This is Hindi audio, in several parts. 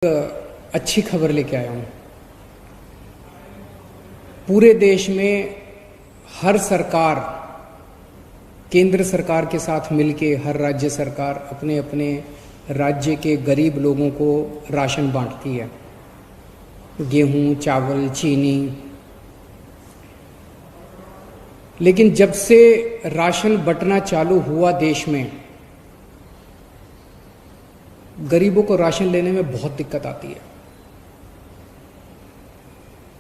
अच्छी खबर लेके आया हूँ। पूरे देश में हर सरकार केंद्र सरकार के साथ मिलके हर राज्य सरकार अपने अपने राज्य के गरीब लोगों को राशन बांटती है, गेहूं, चावल, चीनी। लेकिन जब से राशन बंटना चालू हुआ देश में, गरीबों को राशन लेने में बहुत दिक्कत आती है।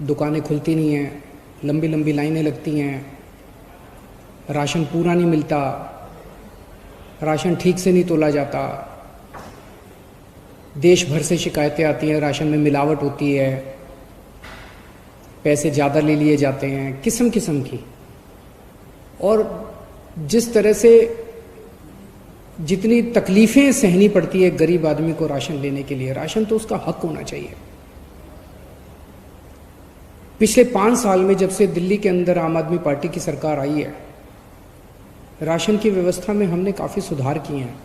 दुकानें खुलती नहीं हैं, लंबी लंबी लाइनें लगती हैं, राशन पूरा नहीं मिलता, राशन ठीक से नहीं तोला जाता, देश भर से शिकायतें आती हैं, राशन में मिलावट होती है, पैसे ज़्यादा ले लिए जाते हैं, किस्म किस्म की। और जिस तरह से जितनी तकलीफ़ें सहनी पड़ती है गरीब आदमी को राशन लेने के लिए, राशन तो उसका हक होना चाहिए। पिछले 5 साल में जब से दिल्ली के अंदर आम आदमी पार्टी की सरकार आई है, राशन की व्यवस्था में हमने काफ़ी सुधार किए हैं।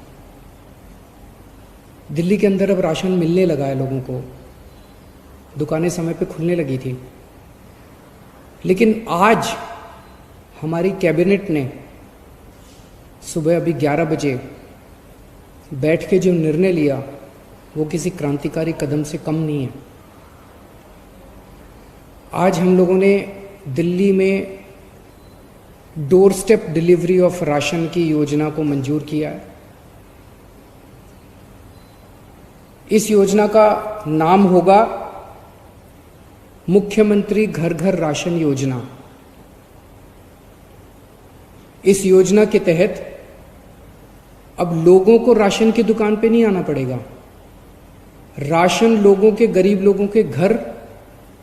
दिल्ली के अंदर अब राशन मिलने लगा है लोगों को, दुकानें समय पे खुलने लगी थी। लेकिन आज हमारी कैबिनेट ने सुबह अभी 11 बजे बैठ के जो निर्णय लिया, वो किसी क्रांतिकारी कदम से कम नहीं है। आज हम लोगों ने दिल्ली में door step delivery of ration की योजना को मंजूर किया है। इस योजना का नाम होगा मुख्यमंत्री घर घर राशन योजना। इस योजना के तहत अब लोगों को राशन की दुकान पे नहीं आना पड़ेगा, राशन लोगों के, गरीब लोगों के घर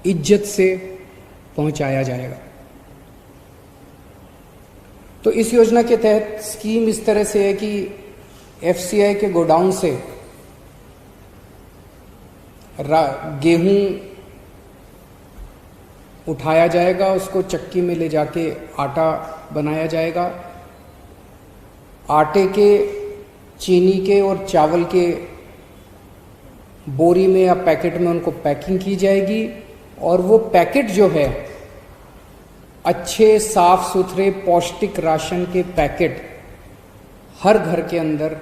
इज्जत से पहुंचाया जाएगा। तो इस योजना के तहत स्कीम इस तरह से है कि एफसीआई के गोडाउन से गेहूं उठाया जाएगा, उसको चक्की में ले जाके आटा बनाया जाएगा। आटे के, चीनी के और चावल के बोरी में या पैकेट में उनको पैकिंग की जाएगी, और वो पैकेट जो है, अच्छे साफ सुथरे पौष्टिक राशन के पैकेट हर घर के अंदर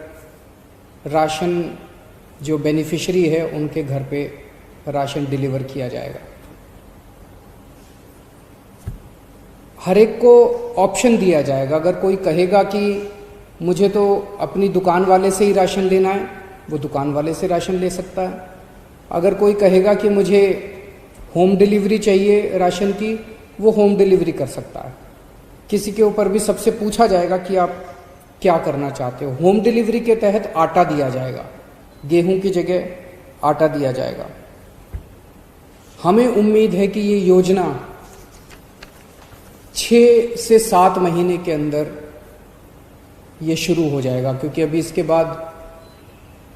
राशन जो बेनिफिशियरी है उनके घर पे राशन डिलीवर किया जाएगा। हर एक को ऑप्शन दिया जाएगा। अगर कोई कहेगा कि मुझे तो अपनी दुकान वाले से ही राशन लेना है, वो दुकान वाले से राशन ले सकता है। अगर कोई कहेगा कि मुझे होम डिलीवरी चाहिए राशन की, वो होम डिलीवरी कर सकता है। किसी के ऊपर भी सबसे पूछा जाएगा कि आप क्या करना चाहते हो। होम डिलीवरी के तहत आटा दिया जाएगा, गेहूं की जगह आटा दिया जाएगा। हमें उम्मीद है कि ये योजना 6 से 7 महीने के अंदर ये शुरू हो जाएगा, क्योंकि अभी इसके बाद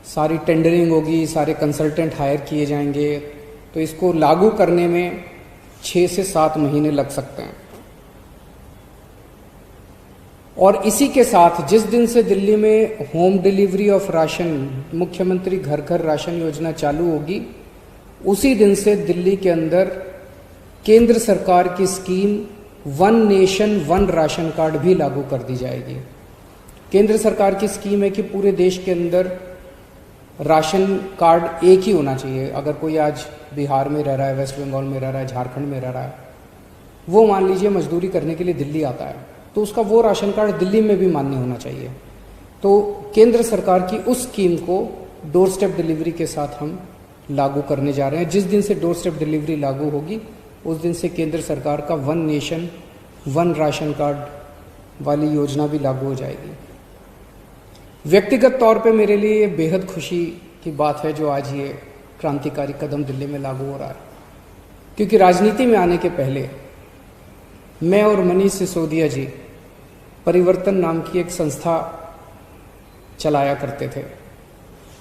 सारी टेंडरिंग होगी, सारे कंसल्टेंट हायर किए जाएंगे, तो इसको लागू करने में 6 से 7 महीने लग सकते हैं। और इसी के साथ जिस दिन से दिल्ली में होम डिलीवरी ऑफ राशन, मुख्यमंत्री घर घर राशन योजना चालू होगी, उसी दिन से दिल्ली के अंदर केंद्र सरकार की scheme one nation one ration card भी लागू कर दी जाएगी। केंद्र सरकार की स्कीम है कि पूरे देश के अंदर राशन कार्ड एक ही होना चाहिए। अगर कोई आज बिहार में रह रहा है, वेस्ट बंगाल में रह रहा है, झारखंड में रह रहा है, वो मान लीजिए मजदूरी करने के लिए दिल्ली आता है, तो उसका वो राशन कार्ड दिल्ली में भी मान्य होना चाहिए। तो केंद्र सरकार की उस स्कीम को डोर स्टेप डिलीवरी के साथ हम लागू करने जा रहे हैं। जिस दिन से डोर स्टेप डिलीवरी लागू होगी, उस दिन से केंद्र सरकार का one nation one ration card वाली योजना भी लागू हो जाएगी। व्यक्तिगत तौर पे मेरे लिए ये बेहद खुशी की बात है जो आज ये क्रांतिकारी कदम दिल्ली में लागू हो रहा है, क्योंकि राजनीति में आने के पहले मैं और मनीष सिसोदिया जी परिवर्तन नाम की एक संस्था चलाया करते थे।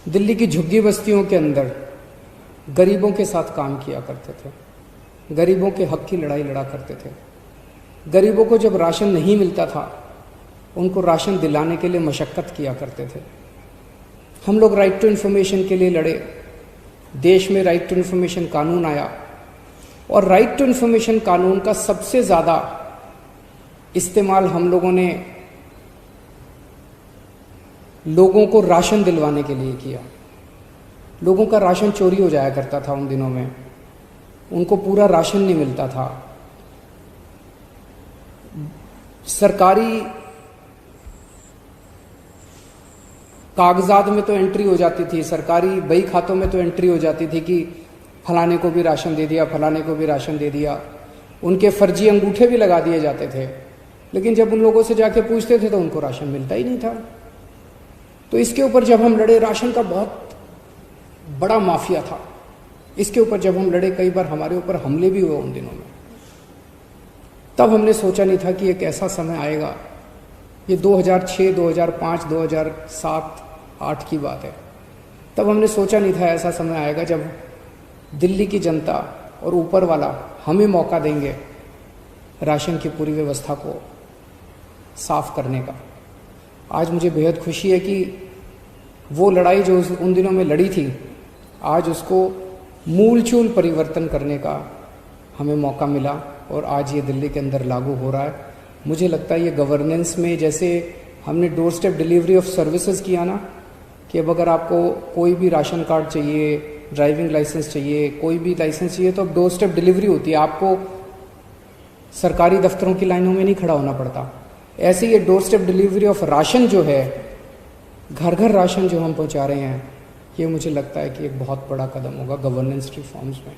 दिल्ली की झुग्गी बस्तियों के अंदर गरीबों के साथ काम किया करते थे, गरीबों के हक की लड़ाई लड़ा करते थे। गरीबों को जब राशन नहीं मिलता था, उनको राशन दिलाने के लिए मशक्कत किया करते थे। हम लोग राइट टू इन्फॉर्मेशन के लिए लड़े, देश में राइट टू इन्फॉर्मेशन कानून आया और राइट टू इन्फॉर्मेशन कानून का सबसे ज़्यादा इस्तेमाल हम लोगों ने लोगों को राशन दिलवाने के लिए किया। लोगों का राशन चोरी हो जाया करता था उन दिनों में, उनको पूरा राशन नहीं मिलता था। सरकारी कागजात में तो एंट्री हो जाती थी, सरकारी बही खातों में तो एंट्री हो जाती थी कि फलाने को भी राशन दे दिया, फलाने को भी राशन दे दिया। उनके फर्जी अंगूठे भी लगा दिए जाते थे, लेकिन जब उन लोगों से जाके पूछते थे तो उनको राशन मिलता ही नहीं था। तो इसके ऊपर जब हम लड़े, राशन का बहुत बड़ा माफिया था, इसके ऊपर जब हम लड़े, कई बार हमारे ऊपर हमले भी हुए उन दिनों में। तब हमने सोचा नहीं था कि एक ऐसा समय आएगा, ये 2006, 2005, 2007-8 की बात है। तब हमने सोचा नहीं था ऐसा समय आएगा जब दिल्ली की जनता और ऊपर वाला हमें मौका देंगे राशन की पूरी व्यवस्था को साफ करने का। आज मुझे बेहद खुशी है कि वो लड़ाई जो उन दिनों में लड़ी थी, आज उसको मूलचूल परिवर्तन करने का हमें मौका मिला और आज ये दिल्ली के अंदर लागू हो रहा है। मुझे लगता है ये गवर्नेंस में, जैसे हमने door step delivery of services किया ना, कि अब अगर आपको कोई भी राशन कार्ड चाहिए, ड्राइविंग लाइसेंस चाहिए, कोई भी लाइसेंस चाहिए, तो अब डोर स्टेप डिलीवरी होती है, आपको सरकारी दफ्तरों की लाइनों में नहीं खड़ा होना पड़ता। ऐसे ये door step delivery of ration जो है, घर घर राशन जो हम पहुंचा रहे हैं, ये मुझे लगता है कि एक बहुत बड़ा कदम होगा गवर्नेंस रिफॉर्म्स में।